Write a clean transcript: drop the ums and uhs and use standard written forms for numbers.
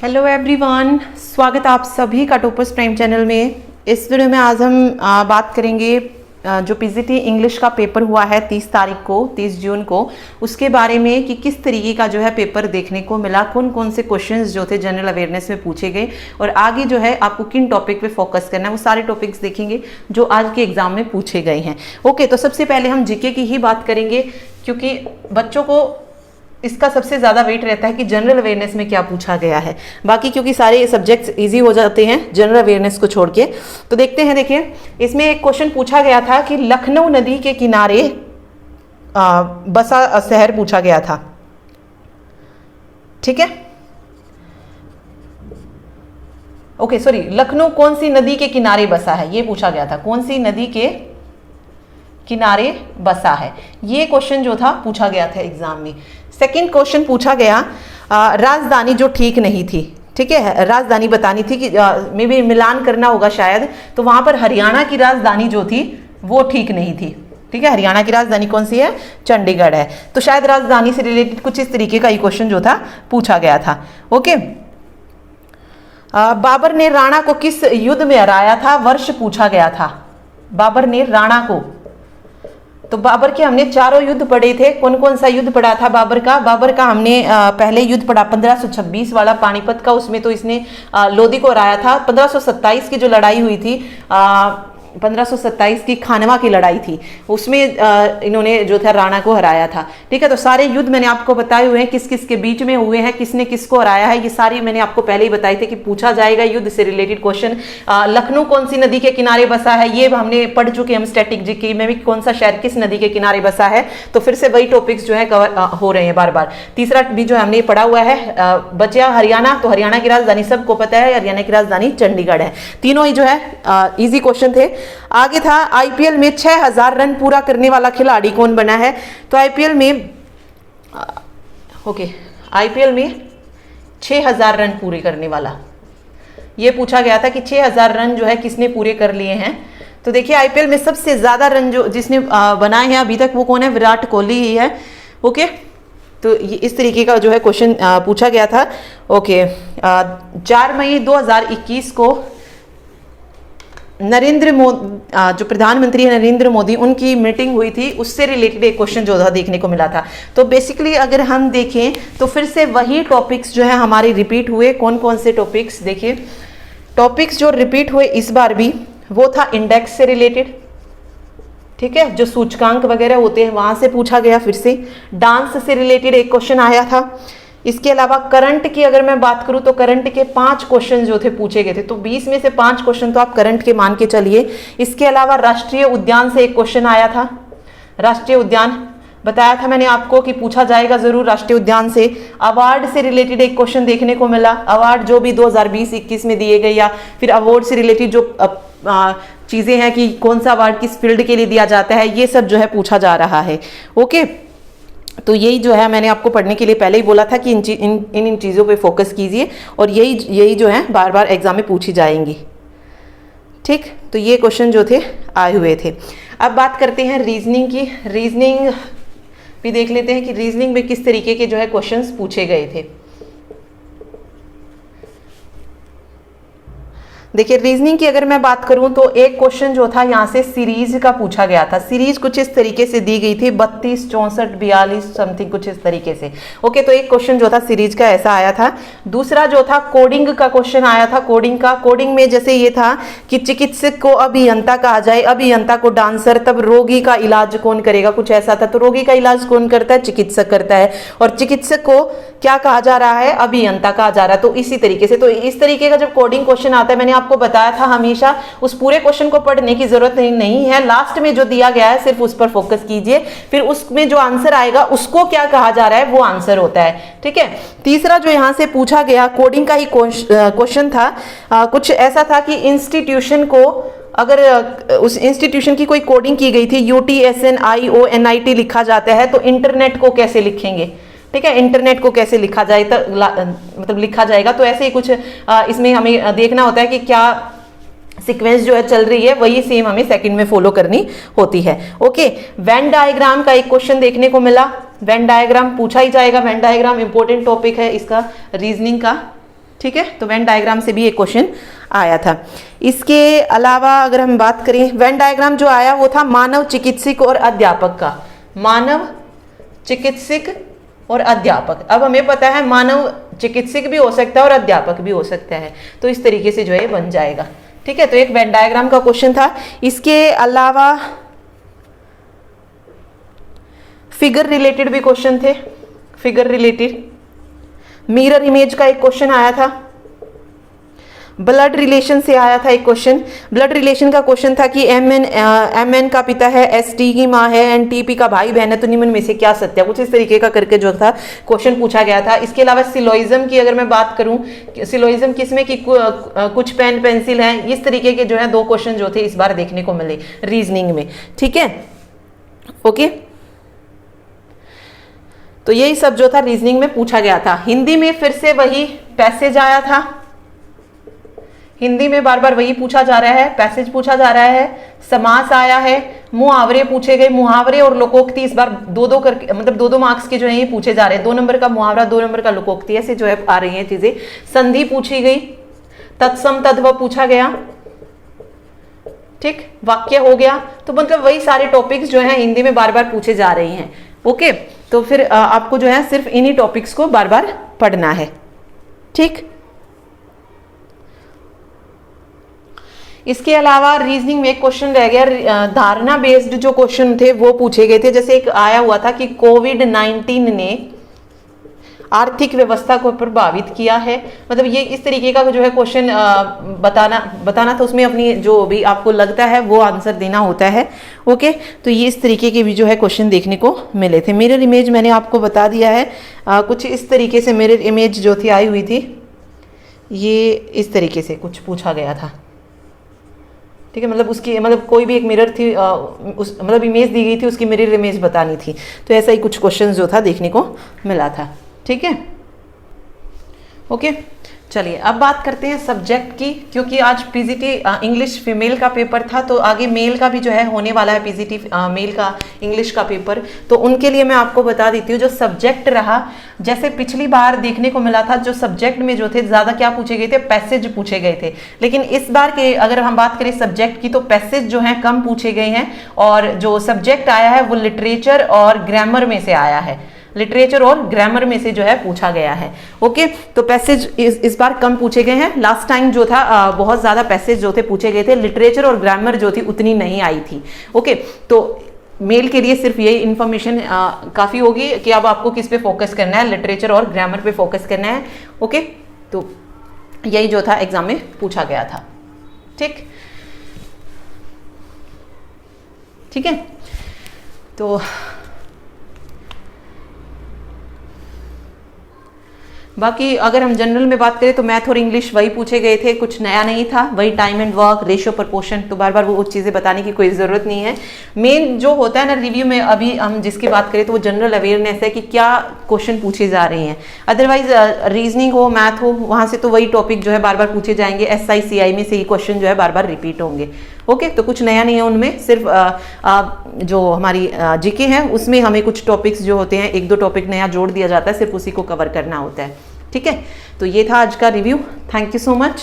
Hello everyone, स्वागत आप सभी का टॉपर्स प्राइम चैनल में। इस वीडियो में आज हम बात करेंगे जो पीजीटी इंग्लिश का पेपर हुआ है 30 जून को, उसके बारे में कि किस तरीके का जो है पेपर देखने को मिला, कौन कौन से क्वेश्चंस जो थे जनरल अवेयरनेस में पूछे गए और आगे जो है आपको किन टॉपिक पे फोकस करना है, वो सारे टॉपिक्स देखेंगे जो आज के एग्जाम में पूछे गए हैं। ओके, तो सबसे पहले हम जीके की ही बात करेंगे क्योंकि बच्चों को इसका सबसे ज़्यादा वेट रहता है कि जनरल अवेयरनेस में क्या पूछा गया है। बाकी क्योंकि सारे सब्जेक्ट्स इजी हो जाते हैं जनरल अवेयरनेस को छोड़ के। तो देखते हैं, देखिए इसमें एक क्वेश्चन पूछा गया था कि लखनऊ नदी के किनारे बसा शहर पूछा गया था। ठीक है, ओके सॉरी, लखनऊ कौन सी नदी के किनारे बसा है ये पूछा गया था। कौन सी नदी के किनारे बसा है, ये क्वेश्चन जो था पूछा गया था एग्जाम में। सेकंड क्वेश्चन पूछा गया राजधानी जो ठीक नहीं थी। ठीक है, राजधानी बतानी थी कि मे भी मिलान करना होगा शायद, तो वहां पर हरियाणा की राजधानी जो थी वो ठीक नहीं थी। ठीक है, हरियाणा की राजधानी कौन सी है? चंडीगढ़ है। तो शायद राजधानी से रिलेटेड कुछ इस तरीके का ही क्वेश्चन जो था पूछा गया था। ओके, बाबर ने राणा को किस युद्ध में हराया था? वर्ष पूछा गया था। बाबर ने राणा को, तो बाबर के हमने चारों युद्ध पढ़े थे। कौन कौन सा युद्ध पढ़ा था बाबर का? बाबर का हमने पहले युद्ध पढ़ा 1526 वाला पानीपत का, उसमें तो इसने लोधी को हराया था। 1527 की जो लड़ाई हुई थी, 1527 की खानवा की लड़ाई थी, उसमें इन्होंने जो था राणा को हराया था। ठीक है, तो सारे युद्ध मैंने आपको बताए हुए हैं, किस किस के बीच में हुए हैं, किसने किसको हराया है, ये सारी मैंने आपको पहले ही बताए थे कि पूछा जाएगा युद्ध से रिलेटेड क्वेश्चन। लखनऊ कौन सी नदी के किनारे बसा है ये हमने पढ़ चुके हम स्टैटिक जीके में भी, कौन सा शहर किस नदी के किनारे बसा है। तो फिर से वही टॉपिक्स जो है कवर हो रहे हैं बार बार। तीसरा भी जो हमने पढ़ा हुआ है, बचा हरियाणा, तो हरियाणा की राजधानी सबको पता है, हरियाणा की राजधानी चंडीगढ़ है। तीनों ही जो है इजी क्वेश्चन थे। आगे था आईपीएल में 6000 रन पूरा करने वाला खिलाड़ी कौन बना है? तो आईपीएल में आईपीएल में 6000 रन पूरे करने वाला ये पूछा गया था कि 6000 रन जो है किसने पूरे कर लिए हैं। तो देखिए आईपीएल में सबसे ज्यादा रन जो जिसने बनाए हैं अभी तक वो कौन है? विराट कोहली ही है। ओके, तो इस तरीके का जो है क्वेश्चन पूछा गया था। ओके, 4 मई 2021 को नरेंद्र मोदी, जो प्रधानमंत्री है नरेंद्र मोदी, उनकी मीटिंग हुई थी, उससे रिलेटेड एक क्वेश्चन जो था देखने को मिला था। तो बेसिकली अगर हम देखें तो फिर से वही टॉपिक्स जो है हमारे रिपीट हुए। कौन कौन से टॉपिक्स? देखिए टॉपिक्स जो रिपीट हुए इस बार भी वो था इंडेक्स से रिलेटेड। ठीक है, जो सूचकांक वगैरह होते हैं वहां से पूछा गया। फिर से डांस से रिलेटेड एक क्वेश्चन आया था। इसके अलावा करंट की अगर मैं बात करूं तो करंट के 5 क्वेश्चन जो थे पूछे गए थे, तो 20 में से 5 क्वेश्चन तो आप करंट के मान के चलिए। इसके अलावा राष्ट्रीय उद्यान से एक क्वेश्चन आया था। राष्ट्रीय उद्यान बताया था मैंने आपको कि पूछा जाएगा जरूर राष्ट्रीय उद्यान से। अवार्ड से रिलेटेड एक क्वेश्चन देखने को मिला। अवार्ड जो भी 2020-21 में दिए गए, या फिर अवार्ड से रिलेटेड जो चीजें हैं कि कौन सा अवार्ड किस फील्ड के लिए दिया जाता है, ये सब जो है पूछा जा रहा है। ओके, तो यही जो है मैंने आपको पढ़ने के लिए पहले ही बोला था कि इन चीज़ों पे फोकस कीजिए और यही जो है बार बार एग्जाम में पूछी जाएंगी। ठीक, तो ये क्वेश्चन जो थे आए हुए थे। अब बात करते हैं रीजनिंग की। रीजनिंग भी देख लेते हैं कि रीजनिंग में किस तरीके के जो है क्वेश्चंस पूछे गए थे। देखिए रीजनिंग की अगर मैं बात करूं तो एक क्वेश्चन जो था यहाँ से सीरीज का पूछा गया था। सीरीज कुछ इस तरीके से दी गई थी, 32, 64, 42 समथिंग कुछ इस तरीके से। ओके, तो एक क्वेश्चन जो था सीरीज का ऐसा आया था। दूसरा जो था कोडिंग का क्वेश्चन आया था। कोडिंग में जैसे ये था कि चिकित्सक को अभियंता कहा जाए, अभियंता को डांसर, तब रोगी का इलाज कौन करेगा, कुछ ऐसा था। तो रोगी का इलाज कौन करता है? चिकित्सक करता है, और चिकित्सक को क्या कहा जा रहा है? अभियंता कहा जा रहा है। तो इसी तरीके से, तो इस तरीके का जब कोडिंग क्वेश्चन आता है, मैंने आपको बताया था हमेशा उस पूरे क्वेश्चन को पढ़ने की जरूरत नहीं है। लास्ट में जो दिया गया है सिर्फ उस पर फोकस कीजिए, फिर उसमें जो आंसर आएगा उसको क्या कहा जा रहा है वो आंसर होता है। ठीक है, तीसरा जो यहां से पूछा गया कोडिंग का ही क्वेश्चन था। कुछ ऐसा था कि इंस्टीट्यूशन को, अगर उस इंस्टीट्यूशन की कोई कोडिंग की गई थी, UTSNIONIT लिखा जाता है, तो इंटरनेट को कैसे लिखेंगे? ठीक है, इंटरनेट को कैसे लिखा जाए, मतलब लिखा जाएगा। तो ऐसे ही कुछ इसमें हमें देखना होता है कि क्या सीक्वेंस जो है चल रही है, वही सेम हमें सेकंड में फॉलो करनी होती है। ओके, वेन डायग्राम का एक क्वेश्चन देखने को मिला। वेन डायग्राम पूछा ही जाएगा। वेन डायग्राम इंपॉर्टेंट टॉपिक है इसका रीजनिंग का। ठीक है, तो वेन डायग्राम से भी एक क्वेश्चन आया था। इसके अलावा अगर हम बात करें, वेन डायग्राम जो आया वो था मानव चिकित्सक और अध्यापक का, मानव चिकित्सक और अध्यापक। अब हमें पता है मानव चिकित्सक भी हो सकता है और अध्यापक भी हो सकता है, तो इस तरीके से जो है बन जाएगा। ठीक है, तो एक वेन डायग्राम का क्वेश्चन था। इसके अलावा फिगर रिलेटेड भी क्वेश्चन थे, फिगर रिलेटेड। मिरर इमेज का एक क्वेश्चन आया था, ब्लड रिलेशन से आया था एक क्वेश्चन। ब्लड रिलेशन का क्वेश्चन था कि एम एन का पिता है, एस टी की माँ है, एन टी पी का भाई बहन है, तो निम्न में से क्या सत्य है, कुछ इस तरीके का करके जो था क्वेश्चन पूछा गया था। इसके अलावा सिलोइज्म की अगर मैं बात करूं, सिलोइज्म किसमें कि कुछ पेन पेंसिल हैं, इस तरीके के जो है 2 क्वेश्चन जो थे इस बार देखने को मिले रीजनिंग में। ठीक है, ओके, तो यही सब जो था रीजनिंग में पूछा गया था। हिंदी में फिर से वही पैसेज आया था, हिंदी में बार बार वही पूछा जा रहा है, पैसेज पूछा जा रहा है, समास आया है, मुहावरे पूछे गए, मुहावरे और लोकोक्ति इस बार 2-2 करके, मतलब 2-2 मार्क्स के जो है ये पूछे जा रहे हैं। 2 नंबर का मुहावरा, 2 नंबर का लोकोक्ति, ऐसे जो है आ रही हैं चीजें। संधि पूछी गई, तत्सम तद्भव पूछा गया, ठीक, वाक्य हो गया। तो मतलब वही सारे टॉपिक्स जो है हिंदी में बार बार पूछे जा रहे हैं। ओके, तो फिर आपको जो है सिर्फ इन्हीं टॉपिक्स को बार बार पढ़ना है। ठीक, इसके अलावा रीजनिंग में एक क्वेश्चन रह गया, धारणा बेस्ड जो क्वेश्चन थे वो पूछे गए थे। जैसे एक आया हुआ था कि कोविड-19 ने आर्थिक व्यवस्था को प्रभावित किया है, मतलब ये इस तरीके का जो है क्वेश्चन बताना था, उसमें अपनी जो भी आपको लगता है वो आंसर देना होता है। ओके, तो ये इस तरीके के भी जो है क्वेश्चन देखने को मिले थे। मिरर इमेज मैंने आपको बता दिया है, कुछ इस तरीके से मिरर इमेज जो थी आई हुई थी, ये इस तरीके से कुछ पूछा गया था। ठीक है, मतलब उसकी मतलब कोई भी एक मिरर थी, मतलब इमेज दी गई थी, उसकी मिरर इमेज बतानी थी, तो ऐसा ही कुछ क्वेश्चन जो था देखने को मिला था। ठीक है, ओके, चलिए अब बात करते हैं सब्जेक्ट की, क्योंकि आज पीजीटी इंग्लिश फीमेल का पेपर था, तो आगे मेल का भी जो है होने वाला है पीजीटी मेल का इंग्लिश का पेपर। तो उनके लिए मैं आपको बता देती हूँ जो सब्जेक्ट रहा, जैसे पिछली बार देखने को मिला था जो सब्जेक्ट में जो थे ज़्यादा क्या पूछे गए थे, पैसेज पूछे गए थे। लेकिन इस बार के अगर हम बात करें सब्जेक्ट की तो पैसेज जो है कम पूछे गए हैं, और जो सब्जेक्ट आया है वो लिटरेचर और ग्रामर में से आया है, लिटरेचर और ग्रामर में से जो है पूछा गया है। ओके, तो पैसेज इस बार कम पूछे गए हैं। लास्ट टाइम जो था बहुत ज्यादा पैसेज जो थे पूछे गए थे, लिटरेचर और ग्रामर जो थी उतनी नहीं आई थी। ओके, तो मेल के लिए सिर्फ यही इंफॉर्मेशन काफी होगी कि अब आपको किस पे फोकस करना है, लिटरेचर और ग्रामर पे फोकस करना है। ओके, तो यही जो था एग्जाम में पूछा गया था। ठीक, ठीक है, तो बाकी अगर हम जनरल में बात करें तो मैथ और इंग्लिश वही पूछे गए थे, कुछ नया नहीं था, वही time and work, ratio, proportion, तो बार बार वो चीज़ें बताने की कोई ज़रूरत नहीं है। मेन जो होता है ना रिव्यू में, अभी हम जिसकी बात करें तो वो जनरल अवेयरनेस है कि क्या क्वेश्चन पूछे जा रहे हैं। अदरवाइज रीजनिंग हो, मैथ हो, वहाँ से तो वही टॉपिक जो है बार बार पूछे जाएंगे, SI CI में से ही क्वेश्चन जो है बार बार रिपीट होंगे। ओके, तो कुछ नया नहीं है उनमें, सिर्फ जो हमारी जीके है उसमें हमें कुछ टॉपिक्स जो होते हैं 1-2 टॉपिक नया जोड़ दिया जाता है, सिर्फ उसी को कवर करना होता है। ठीक है, तो ये था आज का review. Thank you so much.